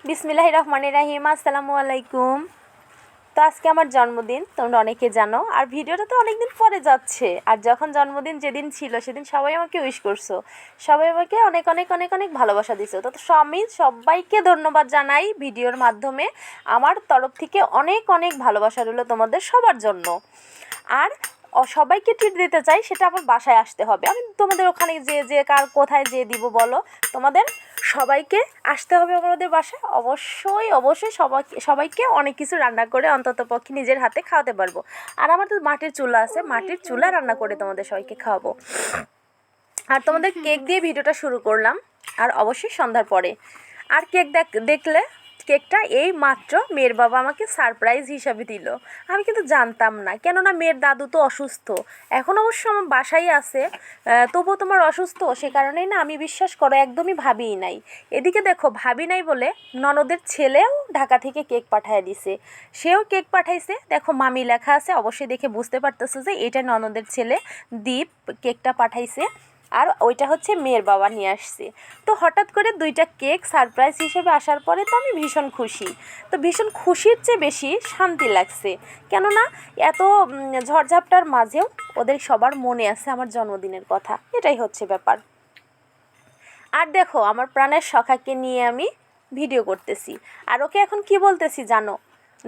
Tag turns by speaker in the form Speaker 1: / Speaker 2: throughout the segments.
Speaker 1: বিসমিল্লাহির রহমানির রহিম। আসসালামু আলাইকুম। তো আজকে আমার জন্মদিন, তোমরা অনেকে জানো। আর ভিডিওটা তো অনেক দিন পরে যাচ্ছে। আর যখন জন্মদিন যেদিন ছিল সেদিন সবাই আমাকে উইশ করছো, সবাই আমাকে অনেক অনেক অনেক অনেক ভালোবাসা দিছো। তো আমি সবাইকে ধন্যবাদ জানাই ভিডিওর মাধ্যমে। আমার তরফ থেকে অনেক অনেক ভালোবাসা রইলো তোমাদের সবার জন্য। আর সবাইকে ট্রিট দিতে চাই, সেটা আমার বাসায় আসতে হবে। আমি তোমাদের ওখানে যে কার কোথায় যে দিব বলো, তোমাদের সবাইকে আসতে হবে আমাদের বাসায়। অবশ্যই অবশ্যই সবাইকে অনেক কিছু রান্না করে অন্তত পক্ষে নিজের হাতে খাওয়াতে পারবো। আর আমার তো মাটির চুলা আছে, মাটির চুলা রান্না করে তোমাদের সবাইকে খাওয়াবো। আর তোমাদের কেক দিয়ে ভিডিওটা শুরু করলাম, আর অবশ্যই সন্ধ্যার পরে। আর কেক দেখলে কেকটা এই মাত্র মেয়ের বাবা আমাকে সারপ্রাইজ হিসাবে দিল। আমি কিন্তু জানতাম না, কেননা মেয়ের দাদু তো অসুস্থ, এখন অবশ্য আমার বাসায় আছে। তবুও তোমার অসুস্থ, সে কারণেই না আমি বিশ্বাস করো একদমই ভাবিই নাই। এদিকে দেখো, ভাবি নাই বলে ননদের ছেলেও ঢাকা থেকে কেক পাঠিয়ে দিছে, সেও কেক পাঠাইছে। দেখো মামি লেখা আছে, অবশ্যই দেখে বুঝতে পারতেছো যে এটা ননদের ছেলে দীপ কেকটা পাঠাইছে। আর ওইটা হচ্ছে মেয়ের বাবা নিয়ে আসছে। তো হঠাৎ করে দুইটা কেক সারপ্রাইজ হিসেবে আসার পরে তো আমি ভীষণ খুশি। তো ভীষণ খুশির চেয়ে বেশি শান্তি লাগছে, কেননা এত ঝড়ঝাপটার মাঝেও ওদের সবার মনে আছে আমার জন্মদিনের কথা। এটাই হচ্ছে ব্যাপার। আর দেখো, আমার প্রাণের সখাকে নিয়ে আমি ভিডিও করতেছি। আর ওকে এখন কি বলতেছি জানো,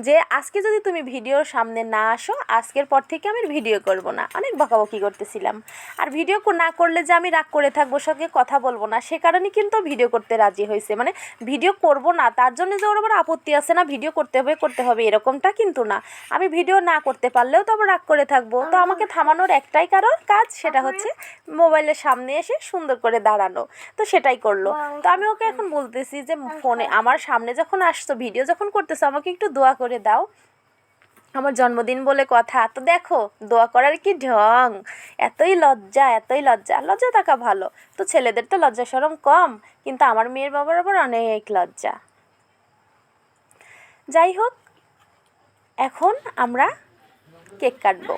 Speaker 1: যে আজকে যদি তুমি ভিডিওর সামনে না আসো, আজকের পর থেকে আমি ভিডিও করব না। অনেক বকাবকি করতেছিলাম। আর ভিডিও না করলে যে আমি রাগ করে থাকবো, সঙ্গে কথা বলবো না, সে কারণে কিন্তু ভিডিও করতে রাজি হয়েছে। মানে ভিডিও করব না তার জন্য যে ওর আবার আপত্তি আছে না, ভিডিও করতে হবে এরকমটা কিন্তু না। আমি ভিডিও না করতে পারলেও তো আবার রাগ করে থাকবো। তো আমাকে থামানোর একটাই কাজ, সেটা হচ্ছে মোবাইলের সামনে এসে সুন্দর করে দাঁড়ানো। তো সেটাই করলো। তো আমি ওকে এখন বলতেছি যে ফোনে আমার সামনে যখন আসছো, ভিডিও যখন করতেছো, আমাকে একটু দোয়া করে দাও, আমার জন্মদিন বলে কথা। তো দেখো দোয়া করার কি ঢং, এতই লজ্জা এতই লজ্জা। লজ্জা থাকা ভালো, তো ছেলেদের তো লজ্জা শরম কম, কিন্তু আমার মেয়ের বাবার আবার অনেক লজ্জা। যাই হোক, এখন আমরা কেক কাটবো।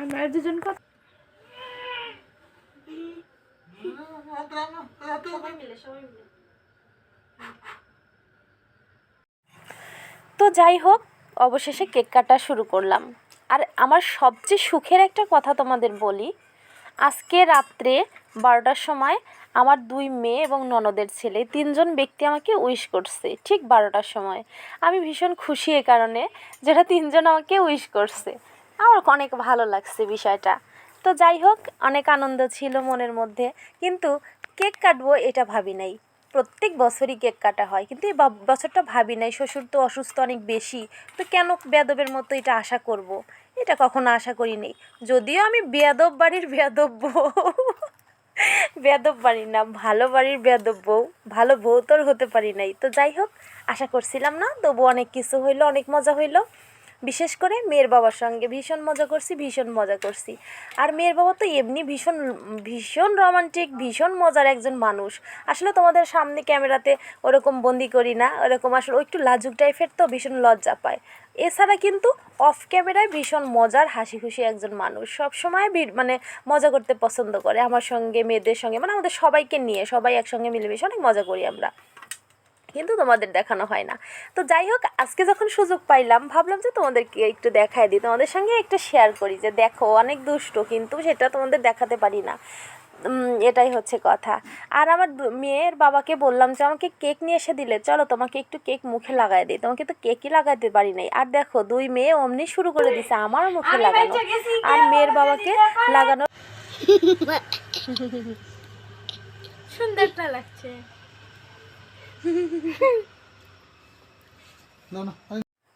Speaker 2: আমরা দুজন
Speaker 1: তো যাই হোক, অবশেষে কেক কাটা শুরু করলাম। আর আমার সবচেয়ে সুখের একটা কথা তোমাদের বলি, আজকে রাত্রে 12টার সময় আমার 2 মেয়ে এবং ননদের ছেলে 3জন ব্যক্তি আমাকে উইশ করছে ঠিক 12টার সময়। আমি ভীষণ খুশি এ কারণে, যেটা 3জন আমাকে উইশ করছে। আমার অনেক ভালো লাগছে বিষয়টা। তো যাই হোক, অনেক আনন্দ ছিল মনের মধ্যে। কিন্তু কেক কাটবো এটা ভাবি নাই। প্রত্যেক বছরই কেক কাটা হয়, কিন্তু এই বছরটা ভাবি নাই। শ্বশুর তো অসুস্থ অনেক বেশি, তো কেন বেয়াদবের মতো এটা আশা করব, এটা কখনো আশা করি নেই। যদিও আমি বেয়াদব বাড়ির বেয়াদব বউ, বেয়াদব বাড়ির না, ভালো বাড়ির বেয়াদব বউ, ভালো বউ তোর হতে পারি নাই। তো যাই হোক, আশা করছিলাম না, তবু অনেক কিছু হইলো, অনেক মজা হইলো। বিশেষ করে মেয়ের বাবার সঙ্গে ভীষণ মজা করছি, ভীষণ মজা করছি। আর মেয়ের বাবা তো এমনি ভীষণ ভীষণ রোমান্টিক, ভীষণ মজার একজন মানুষ। আসলে তোমাদের সামনে ক্যামেরাতে ওরকম বন্দি করি না, ওরকম আসলে একটু লাজুক টাইপের, তো ভীষণ লজ্জা পায়। এছাড়া কিন্তু অফ ক্যামেরায় ভীষণ মজার হাসি খুশি একজন মানুষ, সবসময় মানে মজা করতে পছন্দ করে আমার সঙ্গে, মেয়েদের সঙ্গে, মানে আমাদের সবাইকে নিয়ে, সবাই একসঙ্গে মিলেমিশে অনেক মজা করি আমরা, কিন্তু তোমাদের দেখানো হয় না। তো যাই হোক, আজকে যখন সুযোগ পাইলাম, ভাবলাম যে তোমাদেরকে একটু দেখাই দিই, তোমাদের সঙ্গে একটু শেয়ার করি, যে দেখো অনেক দুষ্ট, কিন্তু সেটা তোমাদের দেখাতে পারি না। এটাই হচ্ছে কথা। আর আমার মেয়ের বাবাকে বললাম যে আমাকে কেক নিয়ে এসে দিলে, চলো তোমাকে একটু কেক মুখে লাগাই দিই। তোমাকে তো কেকই লাগাতে পারি নাই। আর দেখো 2 মেয়ে অমনি শুরু করে দিছে আমার মুখে লাগানো, আর মেয়ের বাবাকে লাগানো।
Speaker 2: সুন্দরটা লাগছে।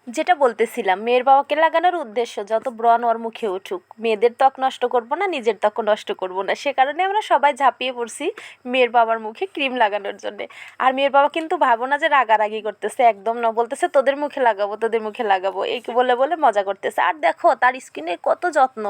Speaker 1: যেটা বলতেছিলাম, মেয়ের বাবাকে লাগানোর উদ্দেশ্য যত ব্রণ ওর মুখে উঠুক, মেয়েদের ত্বক নষ্ট করব না, নিজের ত্বকও নষ্ট করব না। সে কারণে আমরা সবাই ঝাঁপিয়ে পড়ছি মেয়ের বাবার মুখে ক্রিম লাগানোর জন্যে। আর মেয়ের বাবা কিন্তু ভাবো না যে রাগারাগি করতেছে, একদম না, বলতেছে তোদের মুখে লাগাবো, তোদের মুখে লাগাবো, এই বলে বলে মজা করতেছে। আর দেখো তার স্কিনে কত যত্ন,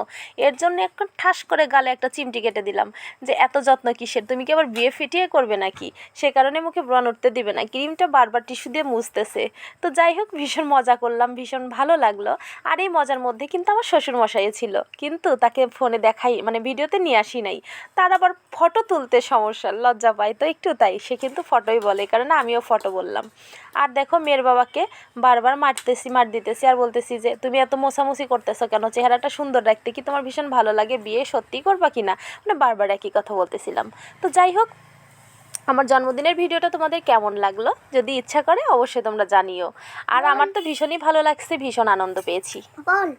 Speaker 1: এর জন্য একটা ঠাস করে গালে একটা চিমটি কেটে দিলাম, যে এত যত্ন কিসের, তুমি কি আবার বিয়ে ফিটিয়ে করবে নাকি, সে কারণে মুখে ব্রণ উঠতে দিবে না। ক্রিমটা বারবার টিস্যু দিয়ে মুছতেছে। তো যাই হোক, ভীষণ মজা করলাম, ভীষণ ভালো লাগলো। আর এই মজার মধ্যে কিন্তু আমার শ্বশুরমশাইও ছিল, কিন্তু তাকে ফোনে দেখাই মানে ভিডিওতে নিয়ে আসি নাই। তার আবার ফটো তুলতে সমস্যা, লজ্জা পায় তো একটু, তাই সে কিন্তু ফটোই বলে, কারণ আমিও ফটো বললাম। আর দেখো মেয়ের বাবাকে বারবার মার দিতেছি আর বলতেছি যে তুমি এত মোছামুছি করতেছো কেন, চেহারাটা সুন্দর রাখতে কি তোমার ভীষণ ভালো লাগে, বিয়ে সত্যি করবা কি না, মানে বারবার একই কথা বলতেছিলাম। তো যাই হোক, আমার জন্মদিনের ভিডিওটা তোমাদের কেমন লাগলো যদি ইচ্ছা করে অবশ্যই তোমরা জানিও। আর আমার তো ভীষণই ভালো লাগছে, ভীষণ আনন্দ পেয়েছি।
Speaker 2: বল